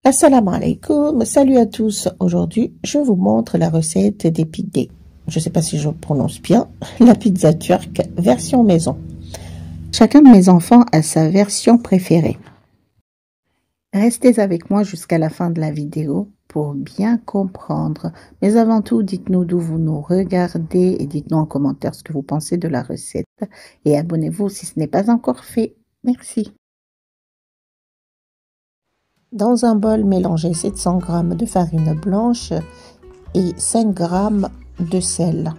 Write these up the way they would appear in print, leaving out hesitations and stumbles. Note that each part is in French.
Assalamu alaikum, salut à tous. Aujourd'hui, je vous montre la recette des pidés. Je ne sais pas si je prononce bien, la pizza turque version maison. Chacun de mes enfants a sa version préférée. Restez avec moi jusqu'à la fin de la vidéo pour bien comprendre. Mais avant tout, dites-nous d'où vous nous regardez et dites-nous en commentaire ce que vous pensez de la recette. Et abonnez-vous si ce n'est pas encore fait. Merci. Dans un bol, mélangez 700 g de farine blanche et 5 g de sel.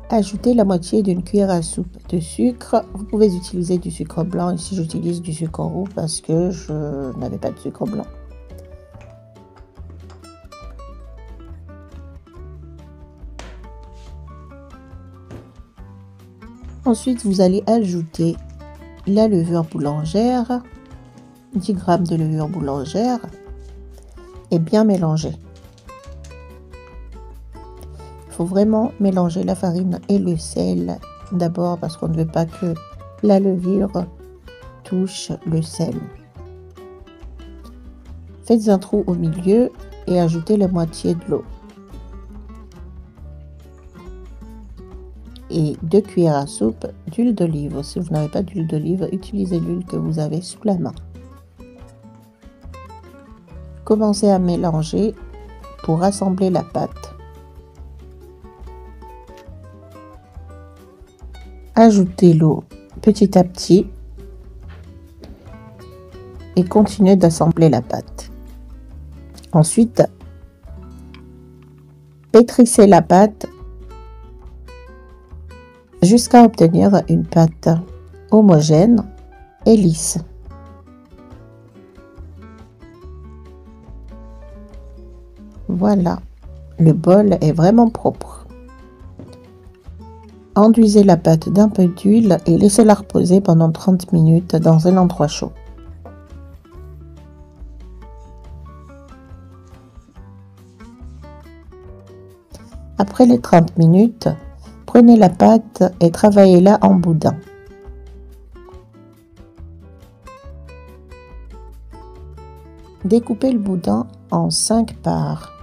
Ajoutez la moitié d'une cuillère à soupe de sucre. Vous pouvez utiliser du sucre blanc. Ici, j'utilise du sucre roux parce que je n'avais pas de sucre blanc. Ensuite, vous allez ajouter la levure boulangère, 10 g de levure boulangère et bien mélanger. Il faut vraiment mélanger la farine et le sel d'abord parce qu'on ne veut pas que la levure touche le sel. Faites un trou au milieu et ajoutez la moitié de l'eau. Et 2 cuillères à soupe d'huile d'olive. Si vous n'avez pas d'huile d'olive, utilisez l'huile que vous avez sous la main. Commencez à mélanger pour assembler la pâte. Ajoutez l'eau petit à petit et continuez d'assembler la pâte. Ensuite, pétrissez la pâte jusqu'à obtenir une pâte homogène et lisse. Voilà, le bol est vraiment propre. Enduisez la pâte d'un peu d'huile et laissez-la reposer pendant 30 minutes dans un endroit chaud. Après les 30 minutes, prenez la pâte et travaillez-la en boudin. Découpez le boudin en 5 parts.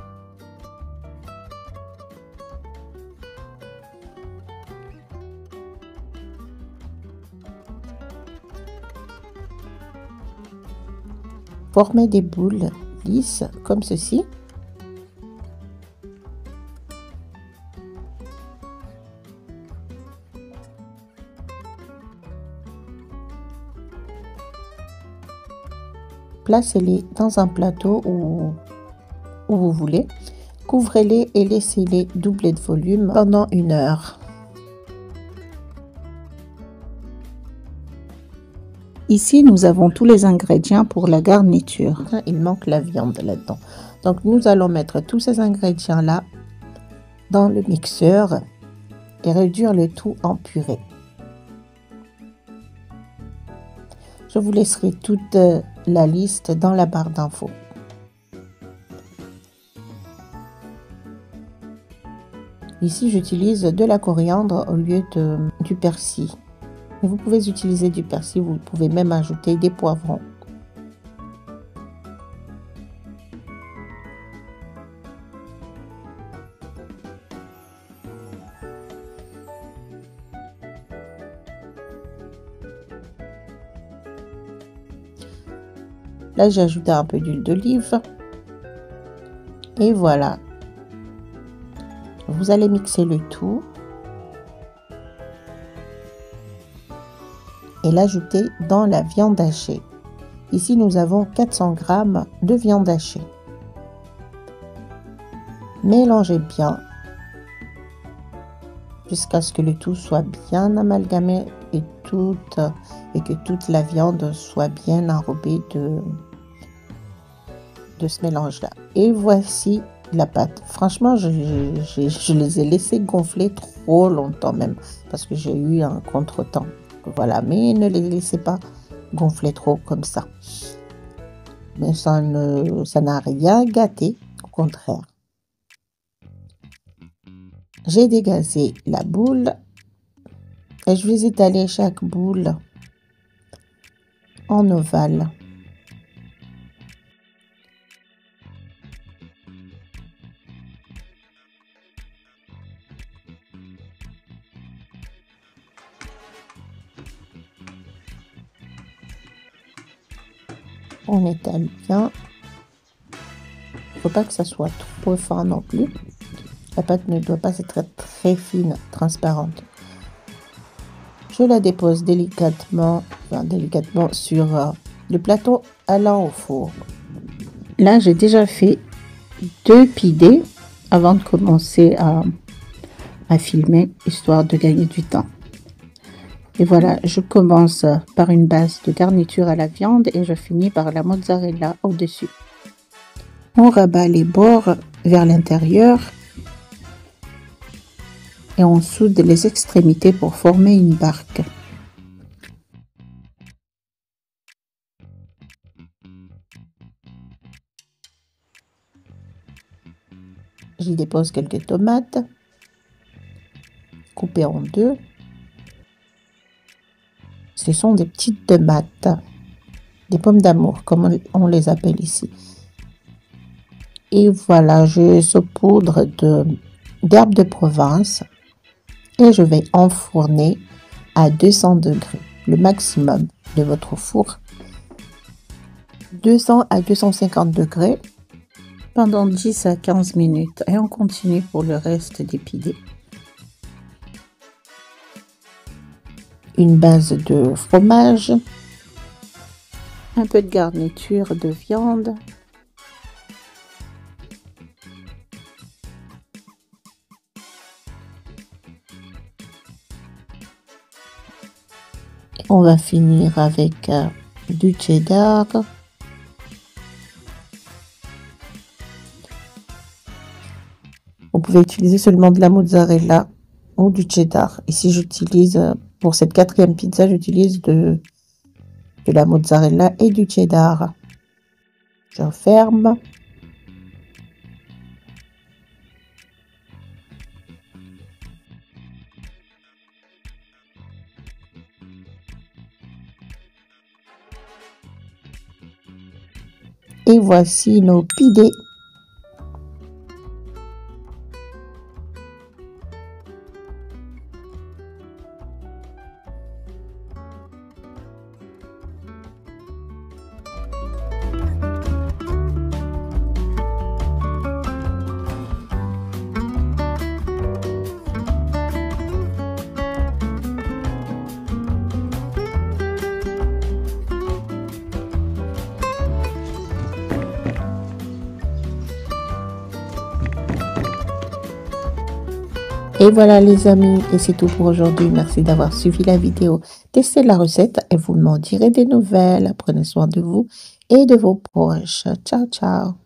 Formez des boules lisses comme ceci. Placez-les dans un plateau où vous voulez. Couvrez-les et laissez-les doubler de volume pendant 1 heure. Ici, nous avons tous les ingrédients pour la garniture. Il manque la viande là-dedans. Donc, nous allons mettre tous ces ingrédients-là dans le mixeur et réduire le tout en purée. Je vous laisserai toute la liste dans la barre d'infos. Ici, j'utilise de la coriandre au lieu du persil. Et vous pouvez utiliser du persil, vous pouvez même ajouter des poivrons. Là, j'ai ajouté un peu d'huile d'olive. Et voilà. Vous allez mixer le tout. Et l'ajouter dans la viande hachée. Ici, nous avons 400 g de viande hachée. Mélangez bien jusqu'à ce que le tout soit bien amalgamé et que toute la viande soit bien enrobée de ce mélange-là. Et voici la pâte. Franchement, je les ai laissés gonfler trop longtemps même parce que j'ai eu un contretemps. Voilà, mais ne les laissez pas gonfler trop comme ça. Mais ça n'a rien gâté, au contraire. J'ai dégazé la boule et je vais étaler chaque boule en ovale. On étale bien. Il ne faut pas que ça soit trop fin non plus. La pâte ne doit pas être très fine, transparente. Je la dépose délicatement sur le plateau allant au four. Là, j'ai déjà fait 2 pidés avant de commencer à filmer, histoire de gagner du temps. Et voilà, je commence par une base de garniture à la viande et je finis par la mozzarella au-dessus. On rabat les bords vers l'intérieur et on soude les extrémités pour former une barque. J'y dépose quelques tomates coupées en 2. Ce sont des petites tomates, des pommes d'amour comme on les appelle ici. Et voilà, je saupoudre d'herbes de Provence et je vais enfourner à 200 degrés, le maximum de votre four. 200 à 250 degrés pendant 10 à 15 minutes et on continue pour le reste des pidés. Une base de fromage, un peu de garniture de viande, on va finir avec du cheddar. Vous pouvez utiliser seulement de la mozzarella ou du cheddar. Ici, j'utilise, pour cette 4e pizza, j'utilise de la mozzarella et du cheddar. Je referme. Et voici nos pidés. Et voilà les amis, et c'est tout pour aujourd'hui. Merci d'avoir suivi la vidéo. Testez la recette et vous m'en direz des nouvelles. Prenez soin de vous et de vos proches. Ciao, ciao.